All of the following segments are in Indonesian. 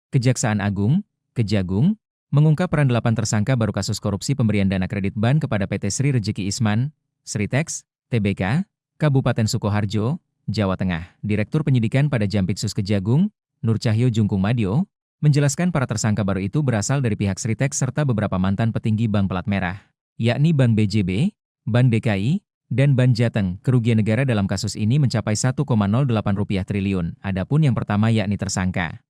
Kejaksaan Agung, Kejagung, mengungkap peran 8 tersangka baru kasus korupsi pemberian dana kredit BAN kepada PT Sri Rejeki Isman, Sritex, Tbk, Kabupaten Sukoharjo, Jawa Tengah. Direktur Penyidikan pada Jampitsus Kejagung, Nur Cahyo Jungkung Madyo, menjelaskan para tersangka baru itu berasal dari pihak Sritex serta beberapa mantan petinggi bank pelat merah, yakni Bank BJB, Bank DKI, dan Bank Jateng. Kerugian negara dalam kasus ini mencapai 1,08 triliun. Adapun yang pertama yakni tersangka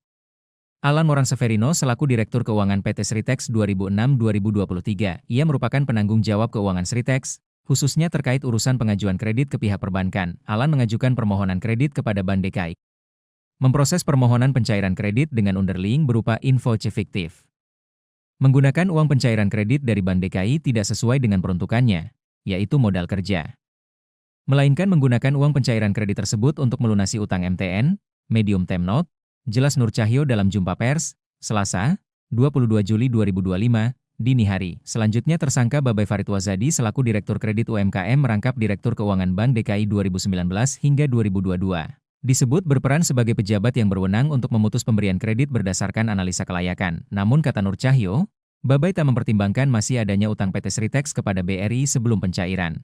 Alan Moran Severino selaku Direktur Keuangan PT Sritex 2006-2023. Ia merupakan penanggung jawab keuangan Sritex, khususnya terkait urusan pengajuan kredit ke pihak perbankan. Alan mengajukan permohonan kredit kepada Bank DKI. Memproses permohonan pencairan kredit dengan underlying berupa info cek fiktif. Menggunakan uang pencairan kredit dari Bank DKI tidak sesuai dengan peruntukannya, yaitu modal kerja. Melainkan menggunakan uang pencairan kredit tersebut untuk melunasi utang MTN, medium term note, jelas Nur Cahyo dalam jumpa pers, Selasa, 22 Juli 2025, dini hari. Selanjutnya tersangka Babai Farid Wazadi selaku Direktur Kredit UMKM merangkap Direktur Keuangan Bank DKI 2019 hingga 2022. Disebut berperan sebagai pejabat yang berwenang untuk memutus pemberian kredit berdasarkan analisa kelayakan. Namun kata Nur Cahyo, Babai tak mempertimbangkan masih adanya utang PT Sritex kepada BRI sebelum pencairan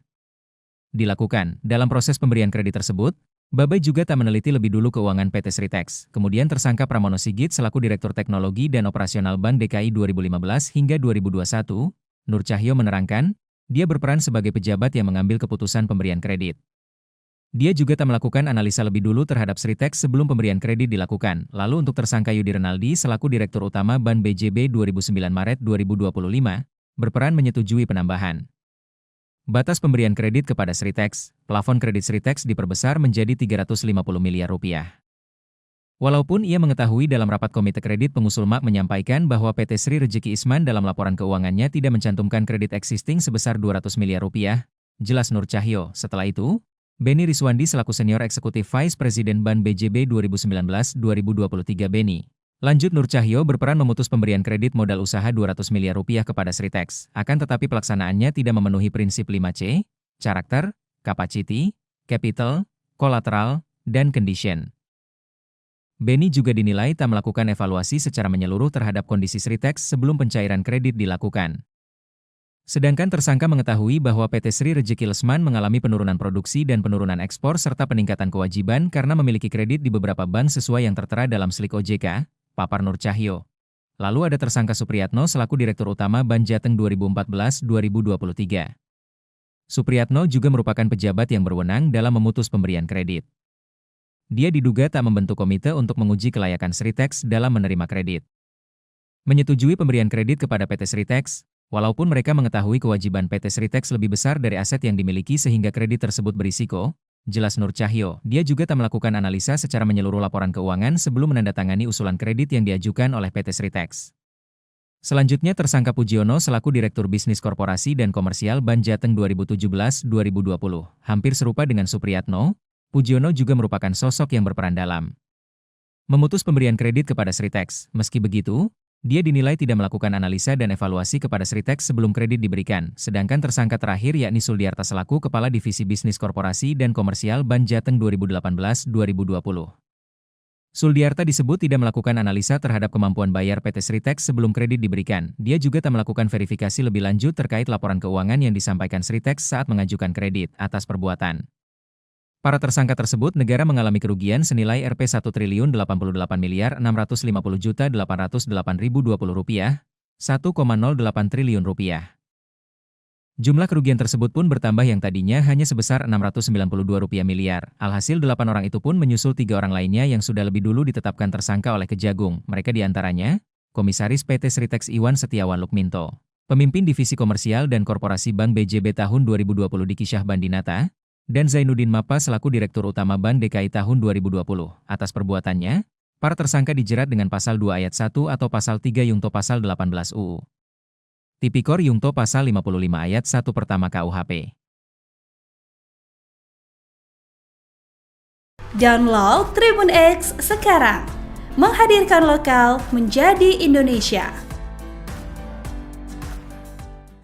dilakukan. Dalam proses pemberian kredit tersebut, Babai juga tak meneliti lebih dulu keuangan PT Sritex. Kemudian tersangka Pramono Sigit selaku Direktur Teknologi dan Operasional Bank DKI 2015 hingga 2021, Nur Cahyo menerangkan, dia berperan sebagai pejabat yang mengambil keputusan pemberian kredit. Dia juga tak melakukan analisa lebih dulu terhadap Sritex sebelum pemberian kredit dilakukan. Lalu untuk tersangka Yudi Renaldi selaku Direktur Utama Bank BJB 2009 Maret 2025, berperan menyetujui penambahan batas pemberian kredit kepada Sritex. Plafon kredit Sritex diperbesar menjadi 350 miliar rupiah. Walaupun ia mengetahui dalam rapat komite kredit pengusul MAK menyampaikan bahwa PT Sri Rejeki Isman dalam laporan keuangannya tidak mencantumkan kredit existing sebesar 200 miliar rupiah, jelas Nur Cahyo. Setelah itu, Beni Riswandi selaku Senior Eksekutif Vice President Bank BJB 2019-2023 Beni. Lanjut Nur Cahyo berperan memutus pemberian kredit modal usaha 200 miliar rupiah kepada Sritex, akan tetapi pelaksanaannya tidak memenuhi prinsip 5C, karakter, capacity, capital, collateral, dan condition. Beni juga dinilai tak melakukan evaluasi secara menyeluruh terhadap kondisi Sritex sebelum pencairan kredit dilakukan. Sedangkan tersangka mengetahui bahwa PT Sri Rejeki Lesman mengalami penurunan produksi dan penurunan ekspor serta peningkatan kewajiban karena memiliki kredit di beberapa bank sesuai yang tertera dalam Slik OJK, papar Nur Cahyo. Lalu ada tersangka Supriyatno selaku Direktur Utama Bank Jateng 2014-2023. Supriyatno juga merupakan pejabat yang berwenang dalam memutus pemberian kredit. Dia diduga tak membentuk komite untuk menguji kelayakan Sritex dalam menerima kredit. Menyetujui pemberian kredit kepada PT Sritex, walaupun mereka mengetahui kewajiban PT Sritex lebih besar dari aset yang dimiliki sehingga kredit tersebut berisiko, jelas Nur Cahyo. Dia juga tak melakukan analisa secara menyeluruh laporan keuangan sebelum menandatangani usulan kredit yang diajukan oleh PT Sritex. Selanjutnya tersangka Pujiono selaku Direktur Bisnis Korporasi dan Komersial Bank Jateng 2017-2020. Hampir serupa dengan Supriyatno, Pujiono juga merupakan sosok yang berperan dalam memutus pemberian kredit kepada Sritex. Meski begitu, dia dinilai tidak melakukan analisa dan evaluasi kepada Sritex sebelum kredit diberikan. Sedangkan tersangka terakhir yakni Suldiarta selaku Kepala Divisi Bisnis Korporasi dan Komersial Bank Jateng 2018-2020. Suldiarta disebut tidak melakukan analisa terhadap kemampuan bayar PT Sritex sebelum kredit diberikan. Dia juga tak melakukan verifikasi lebih lanjut terkait laporan keuangan yang disampaikan Sritex saat mengajukan kredit. Atas perbuatan para tersangka tersebut, negara mengalami kerugian senilai Rp1.088.650.808.808.020 1,08 triliun rupiah. Jumlah kerugian tersebut pun bertambah yang tadinya hanya sebesar Rp692 miliar. Alhasil 8 orang itu pun menyusul 3 orang lainnya yang sudah lebih dulu ditetapkan tersangka oleh Kejagung. Mereka diantaranya, Komisaris PT Sritex Iwan Setiawan Lukminto, Pemimpin Divisi Komersial dan Korporasi Bank BJB tahun 2020 Diki Syahbandinata, dan Zainuddin Mapa selaku Direktur Utama Bank DKI tahun 2020. Atas perbuatannya, para tersangka dijerat dengan Pasal 2 Ayat 1 atau Pasal 3 Yungto Pasal 18 UU Tipikor Yungto Pasal 55 Ayat 1 pertama KUHP. Download Tribun X sekarang, menghadirkan lokal menjadi Indonesia.